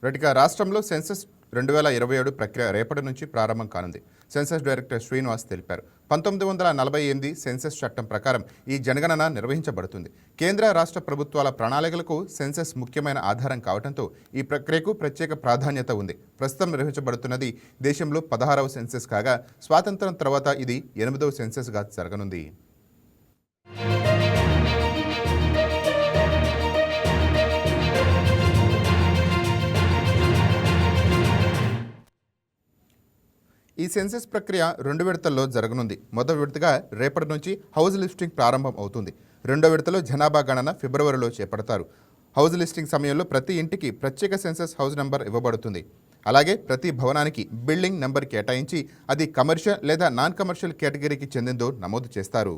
రైట్గా రాష్ట్రంలో సెన్సస్ 2027 ప్రక్రియ రేపటి నుంచి ప్రారంభం కానుంది. సెన్సస్ డైరెక్టర్ శ్రీనివాస్ తెలిపారు. 1948 సెన్సస్ చట్టం ప్రకారం ఈ జనగణన నిర్వహించబడుతుంది. కేంద్ర రాష్ట్ర ప్రభుత్వాల ప్రణాళికలకు సెన్సస్ ముఖ్యమైన ఆధారం కావడంతో ఈ ప్రక్రియకు ప్రత్యేక ప్రాధాన్యత ఉంది. ప్రస్తుతం నిర్వహించబడుతున్నది దేశంలో 16వ సెన్సస్ కాగా స్వాతంత్రం తర్వాత ఇది 8వ సెన్సస్గా జరగనుంది. ఈ సెన్సస్ ప్రక్రియ 2 విడతల్లో జరగనుంది. మొదటి విడతగా రేపటి నుంచి హౌస్ లిస్టింగ్ ప్రారంభం అవుతుంది. రెండో విడతలో జనాభా గణన ఫిబ్రవరిలో చేపడతారు. హౌస్ లిస్టింగ్ సమయంలో ప్రతి ఇంటికి ప్రత్యేక సెన్సస్ హౌస్ నెంబర్ ఇవ్వబడుతుంది. అలాగే ప్రతి భవనానికి బిల్డింగ్ నెంబర్ కేటాయించి అది కమర్షియల్ లేదా నాన్ కమర్షియల్ కేటగిరీకి చెందిందో నమోదు చేస్తారు.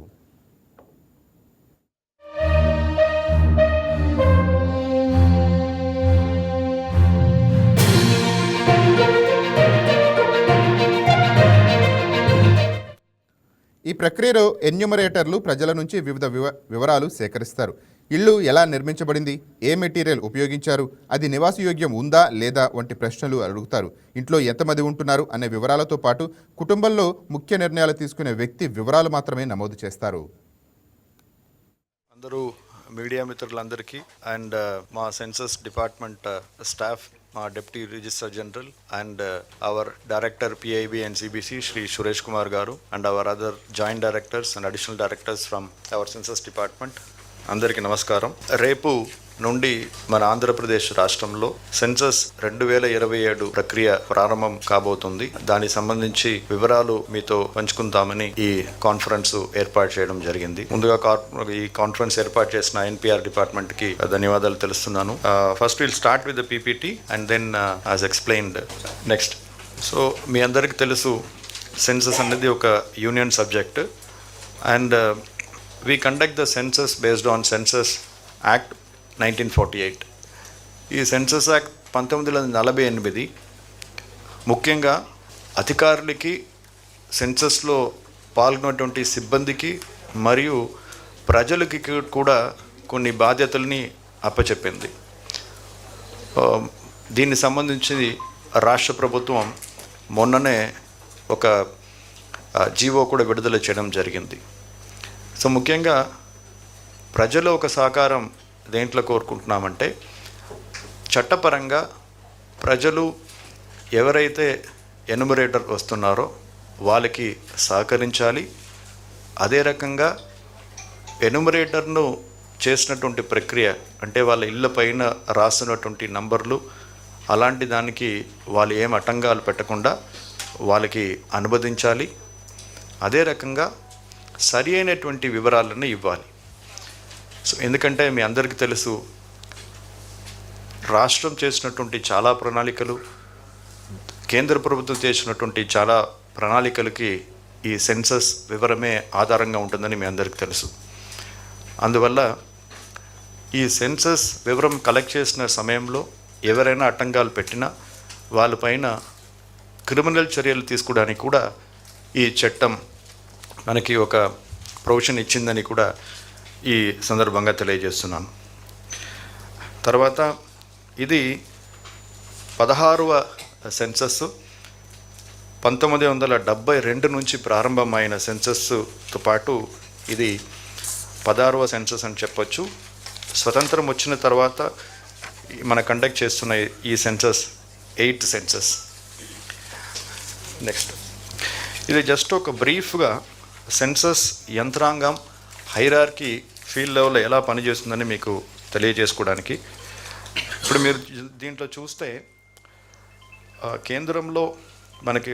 ఈ ప్రక్రియలో ఎన్యూమరేటర్లు ప్రజల నుంచి వివిధ వివరాలు సేకరిస్తారు. ఇల్లు ఎలా నిర్మించబడింది, ఏ మెటీరియల్ ఉపయోగించారు, అది నివాసయోగ్యం ఉందా లేదా వంటి ప్రశ్నలు అడుగుతారు. ఇంట్లో ఎంతమంది ఉంటున్నారు అనే వివరాలతో పాటు కుటుంబంలో ముఖ్య నిర్ణయాలు తీసుకునే వ్యక్తి వివరాలు మాత్రమే నమోదు చేస్తారు. అందరూ మీడియా మిత్రులందరికీ అండ్ మా సెన్సస్ డిపార్ట్మెంట్ స్టాఫ్, మా deputy registrar general and our director PIB and CBC Shri Suresh Kumar గారు and our other joint directors and additional directors from our census department అందరికీ నమస్కారం. రేపు నుండి మన ఆంధ్రప్రదేశ్ రాష్ట్రంలో సెన్సస్ 2027 ప్రక్రియ ప్రారంభం కాబోతుంది. దానికి సంబంధించి వివరాలు మీతో పంచుకుందామని ఈ కాన్ఫరెన్స్ ఏర్పాటు చేయడం జరిగింది. ముందుగా ఈ కాన్ఫరెన్స్ ఏర్పాటు చేసిన NPR డిపార్ట్మెంట్ కి ధన్యవాదాలు తెలుస్తున్నాను. First will start with the PPT and then as explained next. So మీ అందరికీ తెలుసు, సెన్సస్ అనేది ఒక union subject and we conduct the census based on Census Act 1948. ఈ సెన్సస్ యాక్ట్ 1948 ముఖ్యంగా అధికారులకి, సెన్సస్లో పాల్గొన్నటువంటి సిబ్బందికి మరియు ప్రజలకి కూడా కొన్ని బాధ్యతల్ని అప్పచెప్పింది. దీనికి సంబంధించి రాష్ట్ర ప్రభుత్వం మొన్ననే ఒక జీవో కూడా విడుదల చేయడం జరిగింది. సో ముఖ్యంగా ప్రజల ఒక సహకారం దేంట్లో కోరుకుంటున్నామంటే, చట్టపరంగా ప్రజలు ఎవరైతే ఎన్యూమరేటర్ వస్తున్నారో వాళ్ళకి సహకరించాలి. అదే రకంగా ఎన్యూమరేటర్ను చేసినటువంటి ప్రక్రియ అంటే వాళ్ళ ఇళ్ళ పైన రాస్తున్నటువంటి నంబర్లు అలాంటి దానికి వాళ్ళు ఏం ఆటంకాలు పెట్టకుండా వాళ్ళకి అనువదించాలి. అదే రకంగా సరి అయినటువంటి వివరాలను ఇవ్వాలి. సో ఎందుకంటే మీ అందరికీ తెలుసు, రాష్ట్రం చేసినటువంటి చాలా ప్రణాళికలు, కేంద్ర ప్రభుత్వం చేసినటువంటి చాలా ప్రణాళికలకి ఈ సెన్సస్ వివరమే ఆధారంగా ఉంటుందని మీ అందరికీ తెలుసు. అందువల్ల ఈ సెన్సస్ వివరం కలెక్ట్ చేసిన సమయంలో ఎవరైనా ఆటంకాలు పెట్టినా వాళ్ళపైన క్రిమినల్ చర్యలు తీసుకోవడానికి కూడా ఈ చట్టం మనకి ఒక ప్రొవిజన్ ఇచ్చిందని కూడా ఈ సందర్భంగా తెలియజేస్తున్నాను. తర్వాత ఇది 16వ సెన్సస్. 1972 నుంచి ప్రారంభమైన సెన్సస్తో పాటు ఇది 16వ సెన్సస్ అని చెప్పొచ్చు. స్వతంత్రం వచ్చిన తర్వాత మన కండక్ట్ చేస్తున్న ఈ సెన్సస్ 8th సెన్సస్. నెక్స్ట్, ఇది జస్ట్ ఒక బ్రీఫ్గా సెన్సస్ యంత్రాంగం హైరార్కీ ఫీల్డ్ లెవెల్లో ఎలా పనిచేస్తుందని మీకు తెలియజేసుకోవడానికి. ఇప్పుడు మీరు దీంట్లో చూస్తే కేంద్రంలో మనకి